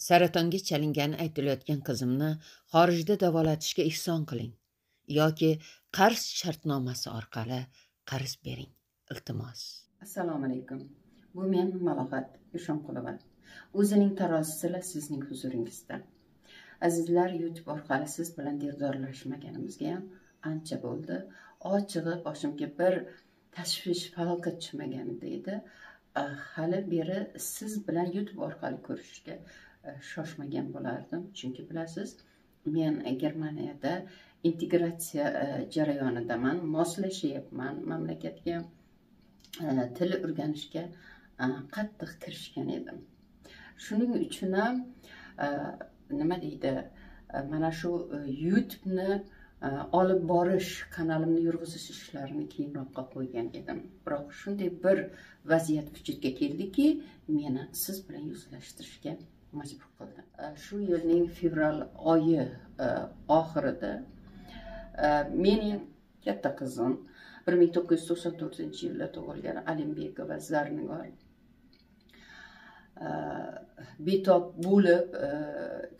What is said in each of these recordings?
Saratonga chalingani aytilayotgan qizimni xorijda davolatishga ihson qiling yoki qarz shartnomasi orqali qarz bering, iltimos. Assalomu alaykum. Bu men Malohat Eshonqulova. O'zining tarozisida sizning huzuringizda. Azizlar, YouTube orqali siz bilan dirdorlashmaganimizga ham ancha bo'ldi. Ochig'i boshimga bir tashvish, falokat tushmagan edi. Hali beri siz bilan YouTube orqali ko'rishishga shoshmagan bo'lardim. Chunki bilasiz, men Germaniyada integratsiya jarayonidaman, moslashyapman mamlakatga. Til o'rganishga qattiq kirishgan edim. Shuning uchun ham nima deydi, mana shu YouTube'ni olib borish, kanalimni yurg'izish ishlarini keyinroqqa qo'ygan edim. Biroq shunday bir vaziyat vujudga keldiki, meni siz bilan yuzlashtirishga majbur qildi. Shu yilning fevral oyi oxirida mening katta qizim 1994-yilda tug'ilgan Alimbekova Zarnigor betob bo'lib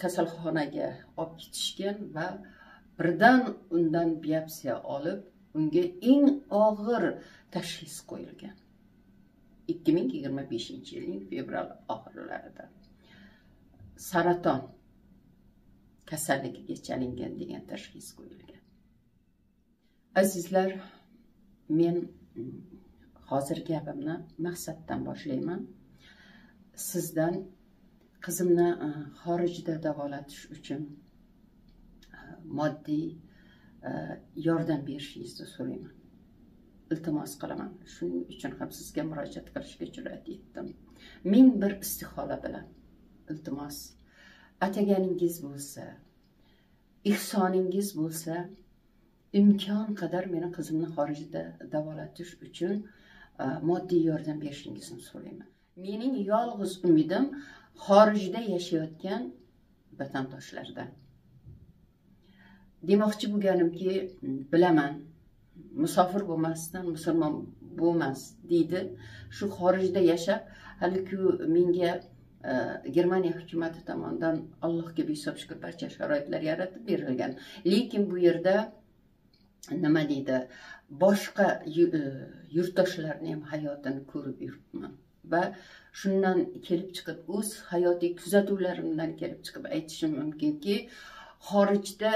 kasalxonaga olib ketishgan va birdan undan biopsiya olib, unga eng og'ir tashxis qo'yilgan. 2025-yilning fevral oxirlarida saraton kasalligiga chalingan degan tashxis qo'yilgan. Azizlar, men hozir gapimni maqsaddan boshlayman. Sizdan qizimni xorijda davolatish uchun moddiy yordam berishingizni so'rayman. Iltimos qilaman. Shuning uchun ham sizga murojaat qilishga jur'at etdim. Ming bir istihola bilan iltimos, ataganingiz bo'lsa, ihsoningiz bo'lsa, imkon qadar meni qizimni xorijda davolatish uchun moddiy yordam berishingizni so'rayman. Mening yolg'iz umidim xorijda yashayotgan vatandoshlardan. Demoqchi bo'lganimki, bilaman, musofir bo'lmasdan musulmon bo'lmas deydi. Shu xorijda yashab, hali-ku menga Germaniya hukumati tomonidan Allohga behisob shukr barcha sharoitlar yaratib berilgan. Lekin bu yerda nima deydi, boshqa yurtdoshlarni ham hayotini ko'rib yuribman va shundan kelib chiqib, o'z hayotiy kuzatuvlarimdan kelib chiqib aytishim mumkinki, xorijda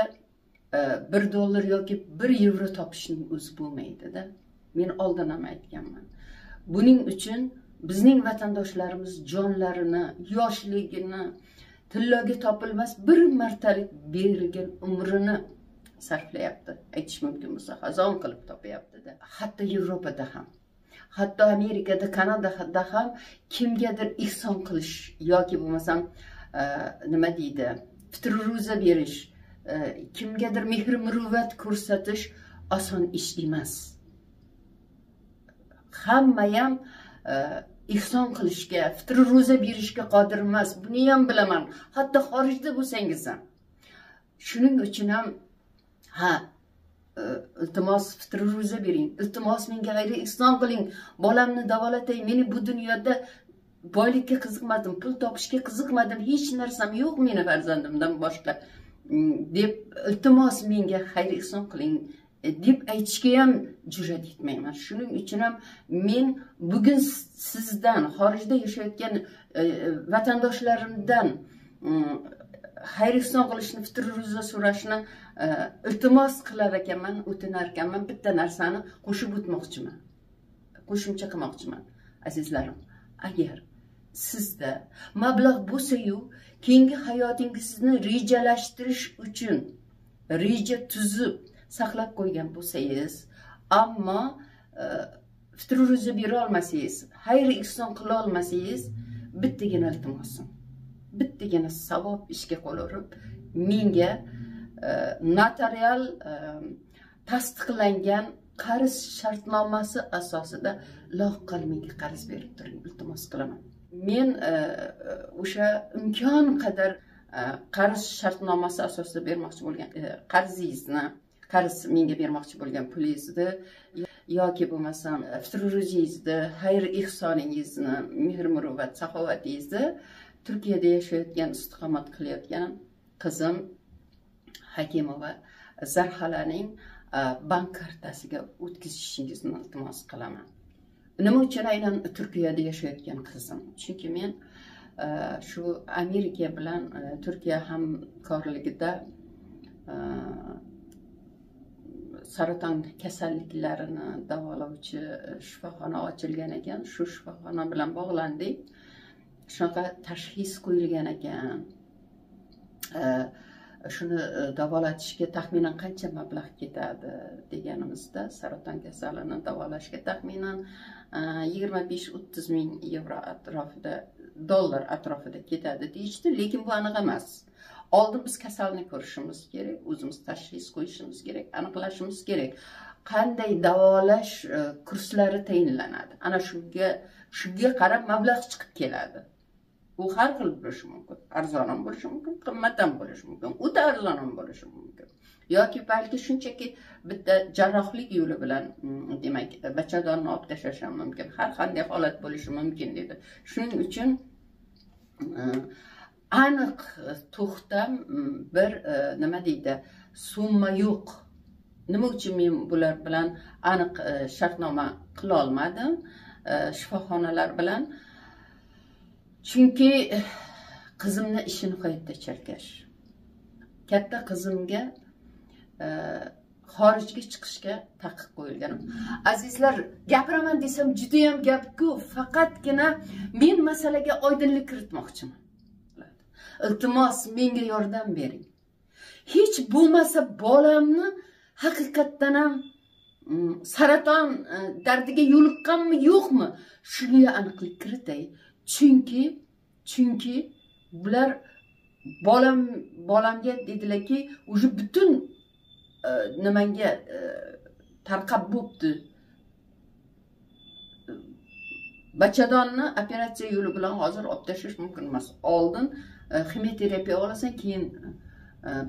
$1 yoki €1 topishning o'zi bo'lmaydi-da. Men oldin ham aytganman. Buning uchun bizning vatandoshlarimiz jonlarini, yoshligini, tilloga topilmas bir martalik berilgan umrini sarflayapti. Aytish mumkin bo'lsa, xazon qilib topyapti-da. Hatto Yevropada ham, hatto Amerikada, Kanadada ham kimgadir ihson qilish yoki bo'lmasam nima deydi, fitr ro'za berish, kimgadir mehr muruvvat ko'rsatish oson ish emas. Hamma ham ihson qilishga, fitr ro'za berishga qodir emas. Buni ham bilaman. Hatto xorijda bo'lsangiz ham. Shuning uchun ham iltimos fitr ro'za bering. Iltimos menga g'ayri ihson qiling. Bolamni davolatay. Meni bu dunyoda boylikka qiziqmadim, pul topishga qiziqmadim. Hech narsam yo'q meni farzandimdan boshqa. Deb iltimos menga xayr ihson qiling deb aytishga ham jur'at etmayman. Shuning uchun ham men bugun sizdan, xorijda yashayotgan vatandoshlarimdan xayr ihson qilishni, fitr ro'za so'rashni iltimos qilar ekanman, o'tinar ekanman. Bitta narsani qo'shib o'tmoqchiman. Qo'shimcha qilmoqchiman. Azizlarim, agar sizda mablag' bo'lsa-yu, keyingi hayotingizni rejalashtirish uchun reja tuzib saqlab qo'ygan bo'lsangiz, ammo fitr ro'za bera olmasangiz, xayr ihson qila olmasangiz, bittagina iltimosim, bittagina savob ishga qo'l urib, menga notarial tasdiqlangan qarz shartnomasi asosida loqqal menga qarz berib turing, iltimos qilaman. Men o'sha imkon qadar qarz shartnomasi asosida bermoqchi bo'lgan qarzingizni, qarz menga bermoqchi bo'lgan pulingizni yoki bo'lmasam fitr ro'zangizni, xayr ihsoningizni, mehr muruvvat saxovatingizni Turkiyada yashayotgan, istiqomat qilayotgan qizim Hakimova Zarhalaning bank kartasiga o'tkazishingizni iltimos qilaman. Nima uchun aynan Turkiyada yashayotgan qizim? Chunki men shu Amerika bilan Turkiya hamkorligida saraton kasalliklarini davolovchi shifoxona ochilgan ekan. Shu shifoxona bilan bog'landik. Shunaqa tashxis qo'yilgan ekan. Shuni davolatishga taxminan qancha mablag' ketadi deganimizda, saraton kasalini davolashga taxminan 25-30 ming yevro atrofida, dollar atrofida ketadi deyishdi, lekin bu aniq emas. Oldin biz kasalni ko'rishimiz kerak, o'zimiz tashxis qo'yishimiz kerak, aniqlashimiz kerak. Qanday davolash kurslari tayinlanadi. Ana shunga qarab mablag' chiqib keladi. Bu har xil bo'lishi mumkin. Arzon ham bo'lishi mumkin, qimmat ham bo'lishi mumkin, o'ta arzon ham bo'lishi mumkin. Yoki balki shunchaki bitta jarrohlik yo'li bilan, demak, bachadonni olib tashlash ham mumkin. Har qanday holat bo'lishi mumkin dedi. Shuning uchun aniq to'xtam bir nima deydi, summa yo'q. Nima uchun men bular bilan aniq shartnoma qila olmadim shifoxonalar bilan? Chunki qizimni ishi nihoyatda chalkash. Katta qizimga xorijga chiqishga taqiq qo'yilgan. Azizlar, gapiraman desam juda ham gap-ku, faqatgina men masalaga oydinlik kiritmoqchiman. Iltimos, menga yordam bering. Hech bo'lmasa bolamni haqiqatdan ham saraton dardiga yo'liqqanmi, yo'qmi? Shunga aniqlik kiritay. Chunki bular bolamga dedilarki, o'sha butun nimanga tarqab bo'pti. Bachadonni operatsiya yo'li bilan hozir olib tashlash mumkin emas. Oldin ximiyoterapiya olasan, keyin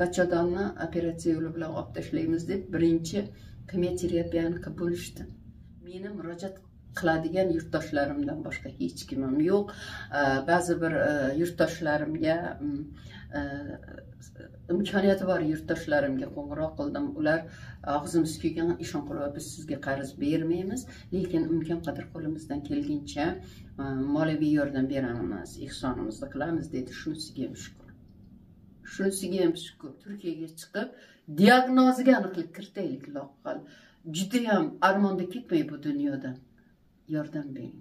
bachadonni operatsiya yo'li bilan olib tashlaymiz deb birinchi ximiyoterapiyani qilib bo'lishdi. Meni murojaat qiladigan yurtdoshlarimdan boshqa hech kimim yo'q. Ba'zi bir yurtdoshlarimga, imkoniyati bor yurtdoshlarimga qo'ng'iroq qildim. Ular og'zimiz kuygan, Ishonqulova, biz sizga qarz bermaymiz, lekin imkon qadar qo'limizdan kelguncha moliyaviy yordam beramiz, ehsonimizni qilamiz dedi. Shunisiga ham shukur. Turkiyaga chiqib diagnoziga aniqlik kiritaylik loqqal. Juda ham armonda ketmay bu dunyodan. Yordam bering.